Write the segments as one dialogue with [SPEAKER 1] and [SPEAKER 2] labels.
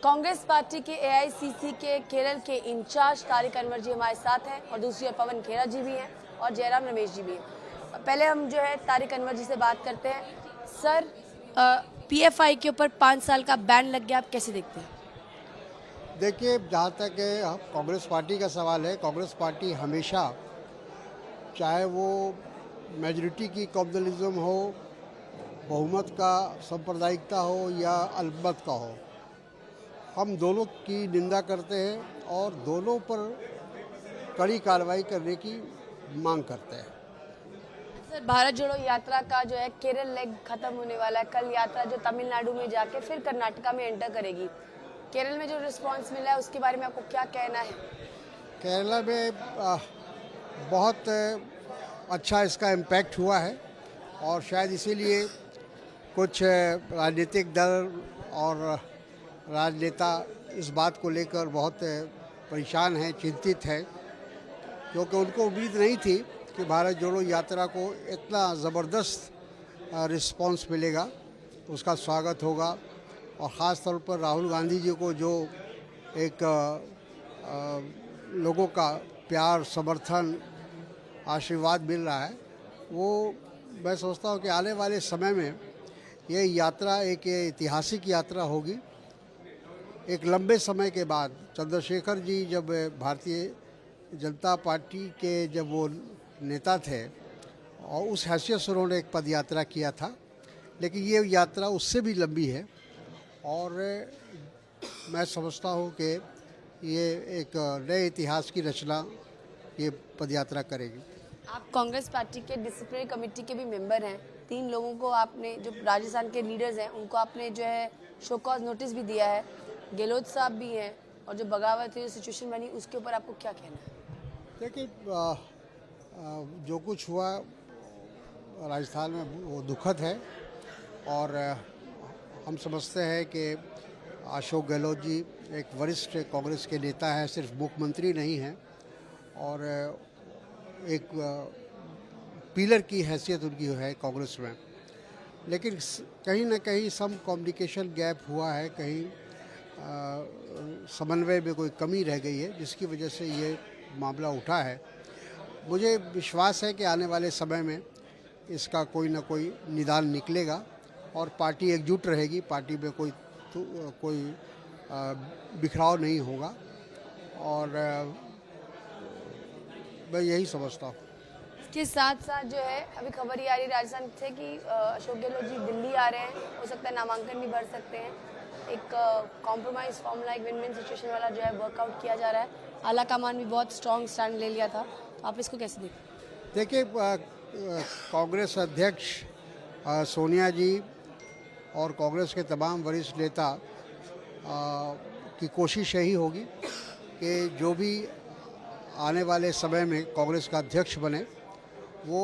[SPEAKER 1] Congress party के AICC के केरल के इंचार्ज तारिक अनवर जी हमारे साथ हैं और दूसरी ओर पवन खेरा जी भी हैं और जयराम रमेश जी भी हैं। पहले हम जो है तारिक अनवर जी से बात करते हैं। सर, पीएफआई के ऊपर 5 साल का बैन लग गया, आप कैसे देखते हैं?
[SPEAKER 2] देखिए, जहाँ तक कांग्रेस पार्टी का सवाल है, कांग्रेस पार्टी हमेशा, चाहे वो मेजॉरिटी की कम्युनलिज्म हो, बहुमत का सांप्रदायिकता हो या अल्पमत का हो, हम दोनों की निंदा करते हैं और दोनों पर कड़ी कार्रवाई करने की मांग करते हैं।
[SPEAKER 1] सर, भारत जोड़ो यात्रा का जो है केरल लेग खत्म होने वाला है। कल यात्रा जो तमिलनाडु में जाके फिर कर्नाटका में एंटर करेगी। केरल में जो रिस्पांस मिला है उसके बारे में आपको क्या कहना है?
[SPEAKER 2] केरला में बहुत अच्छा इसका इम्पैक्ट हुआ है और शायद इसीलिए कुछ राजनीतिक दल और राजनेता इस बात को लेकर बहुत परेशान हैं, चिंतित हैं, क्योंकि उनको उम्मीद नहीं थी कि भारत जोड़ो यात्रा को इतना ज़बरदस्त रिस्पांस मिलेगा, उसका स्वागत होगा। और ख़ास तौर पर राहुल गांधी जी को जो एक लोगों का प्यार, समर्थन, आशीर्वाद मिल रहा है, वो मैं सोचता हूँ कि आने वाले समय में ये यात्रा एक ऐतिहासिक यात्रा होगी। एक लंबे समय के बाद चंद्रशेखर जी जब भारतीय जनता पार्टी के जब वो नेता थे और उस हैसियत से उन्होंने एक पद यात्रा किया था, लेकिन ये यात्रा उससे भी लंबी है और मैं समझता हूँ कि ये एक नए इतिहास की रचना ये पदयात्रा करेगी।
[SPEAKER 1] आप कांग्रेस पार्टी के डिसिप्लिनरी कमेटी के भी मेंबर हैं। 3 लोगों को आपने, जो राजस्थान के लीडर्स हैं, उनको आपने जो है शो कॉज नोटिस भी दिया है। गहलोत साहब भी हैं और जो बगावत हुई, जो सिचुएशन बनी, उसके ऊपर आपको क्या कहना है?
[SPEAKER 2] देखिए, जो कुछ हुआ राजस्थान में वो दुखद है और हम समझते हैं कि अशोक गहलोत जी एक वरिष्ठ कांग्रेस के नेता हैं, सिर्फ मुख्यमंत्री नहीं हैं और एक पिलर की हैसियत उनकी है कांग्रेस में। लेकिन कहीं ना कहीं सम कम्युनिकेशन गैप हुआ है, कहीं समन्वय में कोई कमी रह गई है, जिसकी वजह से ये मामला उठा है। मुझे विश्वास है कि आने वाले समय में इसका कोई ना कोई निदान निकलेगा और पार्टी एकजुट रहेगी, पार्टी में कोई बिखराव नहीं होगा और मैं यही समझता हूँ।
[SPEAKER 1] इसके साथ साथ जो है अभी खबर ये आ रही राजस्थान से कि अशोक गहलोत जी दिल्ली आ रहे हैं, हो सकता है नामांकन भी भर सकते हैं। एक कॉम्प्रोमाइज़ फॉर्मूला, एक विन विन सिचुएशन वाला जो है वर्कआउट किया जा रहा है। आला कमान भी बहुत स्ट्रॉन्ग स्टैंड ले लिया था, तो आप इसको कैसे देखते हैं?
[SPEAKER 2] देखिए, कांग्रेस अध्यक्ष सोनिया जी और कांग्रेस के तमाम वरिष्ठ नेता की कोशिश यही होगी कि जो भी आने वाले समय में कांग्रेस का अध्यक्ष बने वो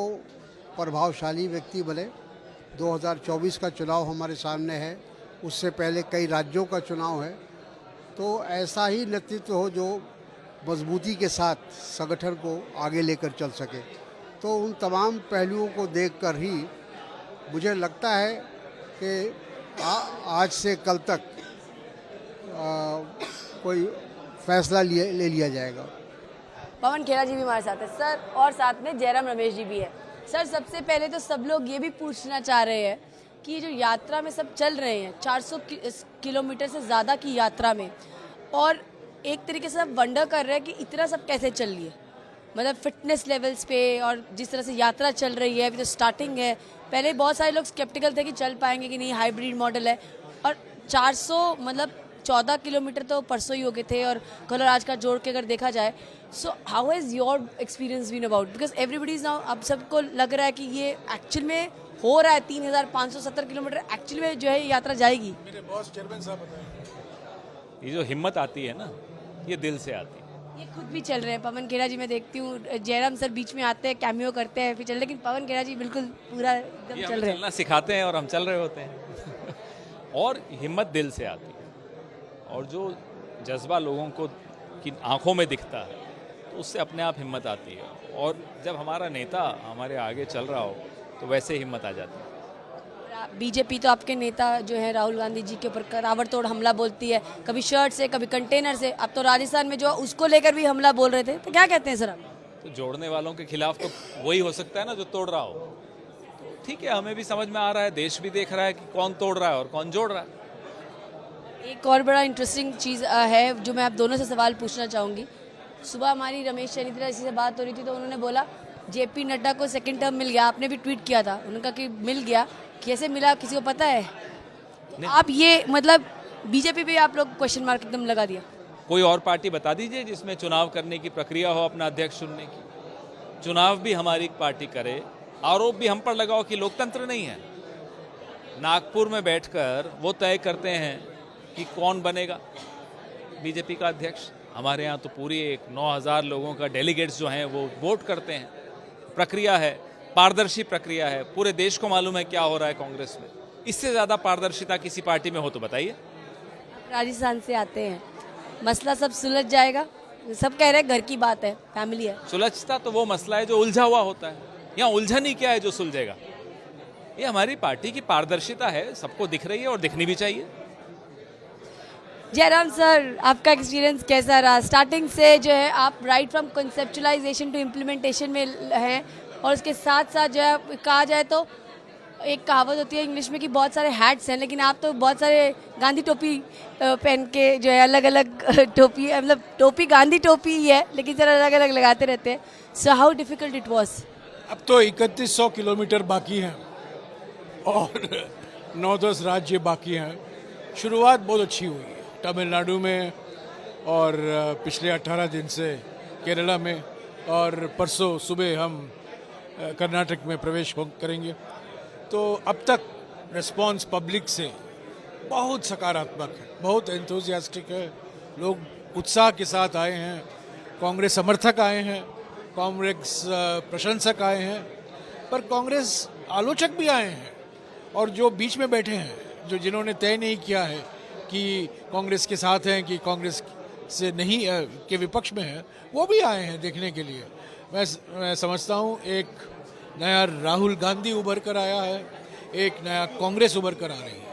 [SPEAKER 2] प्रभावशाली व्यक्ति बने। 2024 का चुनाव हमारे सामने है, उससे पहले कई राज्यों का चुनाव है, तो ऐसा ही नेतृत्व हो जो मजबूती के साथ संगठन को आगे लेकर चल सके। तो उन तमाम पहलुओं को देखकर ही मुझे लगता है कि आज से कल तक कोई फैसला ले लिया जाएगा।
[SPEAKER 1] पवन खेरा जी भी हमारे साथ है सर, और साथ में जयराम रमेश जी भी है। सर, सबसे पहले तो सब लोग ये भी पूछना चाह रहे हैं कि जो यात्रा में सब चल रहे हैं 400 किलोमीटर से ज़्यादा की यात्रा में, और एक तरीके से सब वंडर कर रहे हैं कि इतना सब कैसे चल रही है, मतलब फिटनेस लेवल्स पे, और जिस तरह से यात्रा चल रही है, अभी तो स्टार्टिंग है। पहले बहुत सारे लोग स्केप्टिकल थे कि चल पाएंगे कि नहीं, हाइब्रिड मॉडल है, और 400 मतलब 14 किलोमीटर तो परसों ही हो गए थे और कल और आज का जोड़ के अगर देखा जाए। So how has your experience been about, because everybody is now, अब सबको लग रहा है कि ये एक्चुअल में हो रहा है, 3570 किलोमीटर एक्चुअल में जो है यात्रा जाएगी।
[SPEAKER 3] मेरे बॉस चेयरमैन साहब बताएं।
[SPEAKER 4] ये जो हिम्मत आती है ना, ये दिल से आती है।
[SPEAKER 1] ये खुद भी चल रहे हैं। पवन खेरा जी मैं देखती हूँ, जयराम सर बीच में आते हैं, कैमियो करते हैं, फिर चल, लेकिन पवन खेरा जी बिल्कुल पूरा एकदम
[SPEAKER 4] ये
[SPEAKER 1] चल
[SPEAKER 4] हमें
[SPEAKER 1] रहे हैं।
[SPEAKER 4] चलना सिखाते हैं और हम चल रहे होते हैं और हिम्मत दिल से आती है और जो जज्बा लोगों को की आंखों में दिखता है, तो उससे अपने आप हिम्मत आती है। और जब हमारा नेता हमारे आगे चल रहा हो तो वैसे हिम्मत आ जाती है।
[SPEAKER 1] बीजेपी तो आपके नेता जो है राहुल गांधी जी के ऊपर ताबड़तोड़ हमला बोलती है, कभी शर्ट से कभी कंटेनर से, अब तो राजस्थान में जो उसको लेकर भी हमला बोल रहे थे, तो क्या कहते हैं सर आप?
[SPEAKER 4] तो जोड़ने वालों के खिलाफ तो वही हो सकता है ना जो तोड़ रहा हो। तो ठीक है, हमें भी समझ में आ रहा है, देश भी देख रहा है कि कौन तोड़ रहा है और कौन जोड़ रहा है।
[SPEAKER 1] एक और बड़ा इंटरेस्टिंग चीज़ है जो मैं आप दोनों से सवाल पूछना चाहूँगी। सुबह हमारी रमेश चरित्रा जी से बात हो रही थी तो उन्होंने बोला जेपी नड्डा को सेकंड टर्म मिल गया, आपने भी ट्वीट किया था, उन्होंने कहा कि मिल गया, कैसे मिला किसी को पता है? आप ये मतलब बीजेपी पे आप लोग क्वेश्चन मार्क एकदम लगा दिया।
[SPEAKER 4] कोई और पार्टी बता दीजिए जिसमें चुनाव करने की प्रक्रिया हो अपना अध्यक्ष चुनने की। चुनाव भी हमारी पार्टी करे, आरोप भी हम पर लगाओ कि लोकतंत्र नहीं है। नागपुर में बैठकर वो तय करते हैं कि कौन बनेगा बीजेपी का अध्यक्ष। हमारे यहाँ तो पूरी 9,000 लोगों का डेलीगेट्स जो हैं वो वोट करते हैं। प्रक्रिया है, पारदर्शी प्रक्रिया है, पूरे देश को मालूम है क्या हो रहा है कांग्रेस में। इससे ज़्यादा पारदर्शिता किसी पार्टी में हो तो बताइए।
[SPEAKER 1] राजस्थान से आते हैं, मसला सब सुलझ जाएगा, सब कह रहे हैं घर की बात है, फैमिली है।
[SPEAKER 4] सुलझता तो वो मसला है जो उलझा हुआ होता है, यहाँ उलझन ही क्या है जो सुलझेगा। ये हमारी पार्टी की पारदर्शिता है, सबको दिख रही है और दिखनी भी चाहिए।
[SPEAKER 1] जयराम सर, आपका एक्सपीरियंस कैसा रहा? स्टार्टिंग से जो है आप right from conceptualisation to implementation में हैं, और उसके साथ साथ जो है कहा जाए तो एक कहावत होती है इंग्लिश में कि बहुत सारे हैट्स हैं, लेकिन आप तो बहुत सारे गांधी टोपी पहन के जो है अलग अलग टोपी, मतलब टोपी गांधी टोपी ही है लेकिन सर अलग अलग लगाते रहते हैं। So how difficult it was?
[SPEAKER 3] अब तो 3100 किलोमीटर बाकी हैं और 9-10 राज्य बाकी हैं। शुरुआत बहुत अच्छी हुई है तमिलनाडु में, और पिछले 18 दिन से केरला में, और परसों सुबह हम कर्नाटक में प्रवेश करेंगे। तो अब तक रिस्पांस पब्लिक से बहुत सकारात्मक है, बहुत एंथुसियास्टिक है। लोग उत्साह के साथ आए हैं, कांग्रेस समर्थक आए हैं, कांग्रेस प्रशंसक आए हैं, पर कांग्रेस आलोचक भी आए हैं, और जो बीच में बैठे हैं, जो जिन्होंने तय नहीं किया है कि कांग्रेस के साथ हैं कि कांग्रेस से नहीं के विपक्ष में हैं, वो भी आए हैं देखने के लिए। मैं समझता हूँ एक नया राहुल गांधी उभर कर आया है, एक नया कांग्रेस उभर कर आ रही है।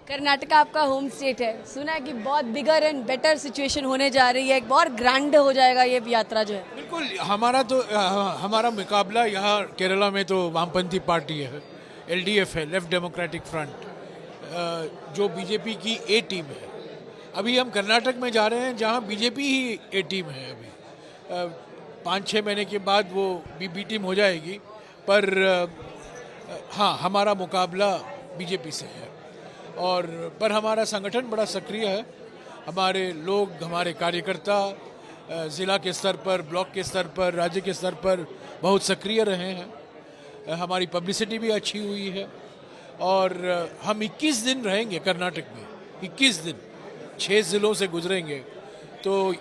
[SPEAKER 1] कर्नाटका आपका होम स्टेट है, सुना है कि बहुत बिगर एंड बेटर सिचुएशन होने जा रही है, बहुत ग्रैंड हो जाएगा ये यात्रा जो है।
[SPEAKER 3] बिल्कुल, हमारा मुकाबला यहाँ केरला में तो वामपंथी पार्टी है, LDF है, लेफ्ट डेमोक्रेटिक फ्रंट, जो बीजेपी की ए टीम है। अभी हम कर्नाटक में जा रहे हैं जहाँ बीजेपी ही ए टीम है। अभी 5-6 महीने के बाद वो बी टीम हो जाएगी, पर हाँ, हमारा मुकाबला बीजेपी से है, और पर हमारा संगठन बड़ा सक्रिय है। हमारे लोग, हमारे कार्यकर्ता ज़िला के स्तर पर, ब्लॉक के स्तर पर, राज्य के स्तर पर बहुत सक्रिय रहे हैं। हमारी पब्लिसिटी भी अच्छी हुई है, और हम 21 दिन रहेंगे कर्नाटक में, 21 दिन 6 ज़िलों से गुजरेंगे। तो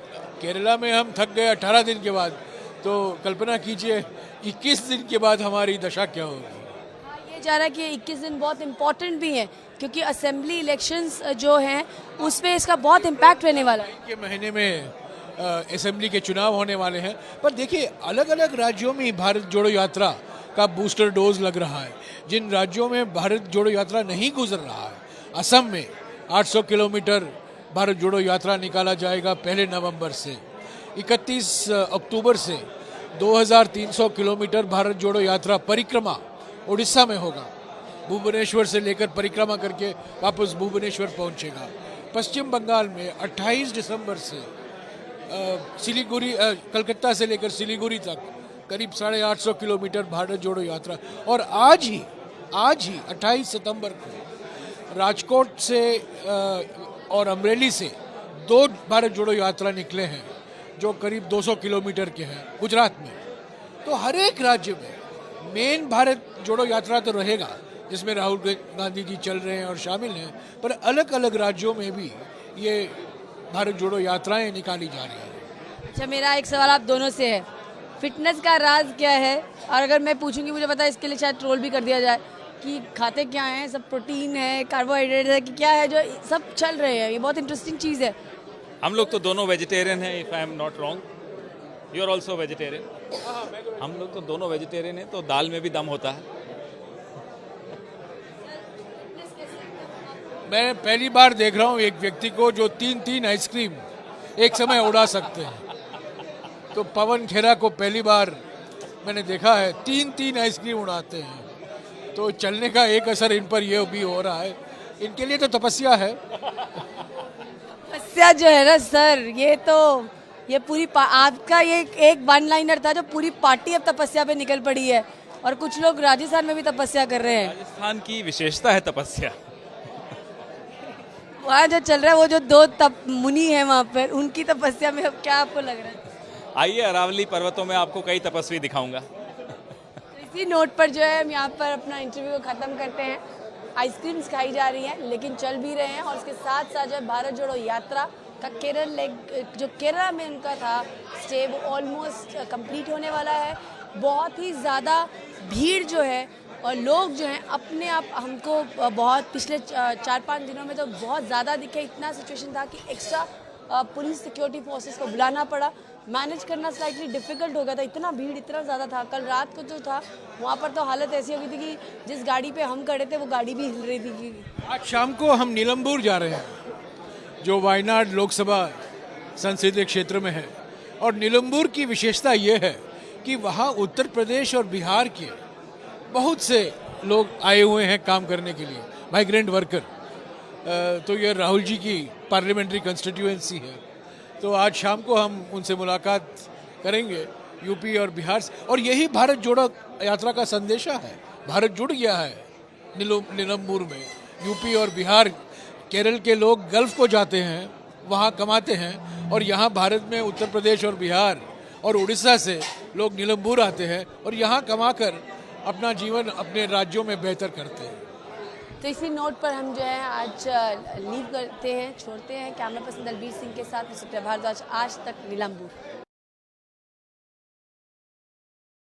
[SPEAKER 3] केरला में हम थक गए 18 दिन के बाद, तो कल्पना कीजिए 21 दिन के बाद हमारी दशा क्या होगी।
[SPEAKER 1] हाँ, ये जा रहा है कि 21 दिन बहुत इंपॉर्टेंट भी हैं, क्योंकि असेंबली इलेक्शंस जो हैं उस पर इसका बहुत इम्पैक्ट रहने वाला है।
[SPEAKER 3] के महीने में असेंबली के चुनाव होने वाले हैं, पर देखिए अलग अलग राज्यों में भारत जोड़ो यात्रा का बूस्टर डोज लग रहा है। जिन राज्यों में भारत जोड़ो यात्रा नहीं गुजर रहा है, असम में 800 किलोमीटर भारत जोड़ो यात्रा निकाला जाएगा 1 नवंबर से। 31 अक्टूबर से 2300 किलोमीटर भारत जोड़ो यात्रा परिक्रमा उड़ीसा में होगा। भुवनेश्वर से लेकर परिक्रमा करके वापस भुवनेश्वर पहुंचेगा। पश्चिम बंगाल में 28 दिसंबर से सिलीगुड़ी, कलकत्ता से लेकर सिलीगुड़ी तक करीब 850 किलोमीटर भारत जोड़ो यात्रा। और आज ही 28 सितंबर को राजकोट से और अमरेली से 2 भारत जोड़ो यात्रा निकले हैं, जो करीब 200 किलोमीटर के हैं गुजरात में। तो हर एक राज्य में मेन भारत जोड़ो यात्रा तो रहेगा, जिसमें राहुल गांधी जी चल रहे हैं और शामिल हैं, पर अलग अलग राज्यों में भी ये भारत जोड़ो यात्राएं निकाली जा रही हैं।
[SPEAKER 1] अच्छा, मेरा एक सवाल आप दोनों से है, फिटनेस का राज क्या है? और अगर मैं पूछूंगी, मुझे पता है इसके लिए शायद ट्रोल भी कर दिया जाए कि खाते क्या हैं, सब प्रोटीन है, कार्बोहाइड्रेट है, कि क्या है जो सब चल रहे हैं, ये बहुत इंटरेस्टिंग चीज़ है।
[SPEAKER 4] हम लोग तो दोनों वेजिटेरियन हैं, if I am not wrong. You are also vegetarian. हम लोग तो दोनों वेजिटेरियन हैं, तो दाल में भी दम होता है।
[SPEAKER 3] मैं पहली बार देख रहा हूँ एक व्यक्ति को जो 3-3 आइसक्रीम एक समय उड़ा सकते हैं। तो पवन खेरा को पहली बार मैंने देखा है 3-3 आइसक्रीम उड़ाते हैं। तो चलने का एक असर इन पर यह भी हो रहा है। इनके लिए तो तपस्या है।
[SPEAKER 1] तपस्या जो है ना सर, ये पूरी आपका ये एक वन लाइनर था जो पूरी पार्टी अब तपस्या पे निकल पड़ी है, और कुछ लोग राजस्थान में भी तपस्या कर रहे हैं।
[SPEAKER 4] राजस्थान की विशेषता है तपस्या।
[SPEAKER 1] वहाँ जो चल रहा है वो जो दो मुनि है वहाँ पर, उनकी तपस्या में अब क्या आपको लग रहा है?
[SPEAKER 4] आइए अरावली पर्वतों में आपको कई तपस्वी दिखाऊंगा।
[SPEAKER 1] तो इसी नोट पर जो है हम यहाँ पर अपना इंटरव्यू को ख़त्म करते हैं। आइसक्रीम्स खाई जा रही हैं लेकिन चल भी रहे हैं, और उसके साथ साथ जो है भारत जोड़ो यात्रा का जो केरला में उनका था स्टे, वो ऑलमोस्ट कंप्लीट होने वाला है। बहुत ही ज़्यादा भीड़ जो है और लोग जो हैं अपने आप हमको बहुत पिछले 4-5 दिनों में तो बहुत ज़्यादा दिखे। इतना सिचुएशन था कि एक्स्ट्रा पुलिस सिक्योरिटी फोर्सेस को बुलाना पड़ा, मैनेज करना स्लाइटली डिफिकल्ट हो गया था। इतना भीड़ इतना ज़्यादा था। कल रात को जो था वहाँ पर तो हालत ऐसी हो गई थी कि जिस गाड़ी पे हम खड़े थे वो गाड़ी भी हिल रही थी।
[SPEAKER 3] आज शाम को हम नीलम्बूर जा रहे हैं, जो वायनाड लोकसभा संसदीय क्षेत्र में है। और नीलम्बूर की विशेषता ये है कि वहाँ उत्तर प्रदेश और बिहार के बहुत से लोग आए हुए हैं काम करने के लिए, माइग्रेंट वर्कर। तो ये राहुल जी की पार्लियामेंट्री कंस्टिट्यूएंसी है। तो आज शाम को हम उनसे मुलाकात करेंगे यूपी और बिहार से। और यही भारत जोड़ो यात्रा का संदेशा है। भारत जुड़ गया है नीलम्बूर में। यूपी और बिहार, केरल के लोग गल्फ को जाते हैं, वहाँ कमाते हैं, और यहाँ भारत में उत्तर प्रदेश और बिहार और उड़ीसा से लोग नीलम्बूर आते हैं और यहाँ कमाकर अपना जीवन अपने राज्यों में बेहतर करते हैं।
[SPEAKER 1] तो इसी नोट पर हम जो है आज लीव करते हैं, छोड़ते हैं। कैमरा पर्सन दलबीर सिंह के साथ भारद्वाज, आज तक नीलम्बूर।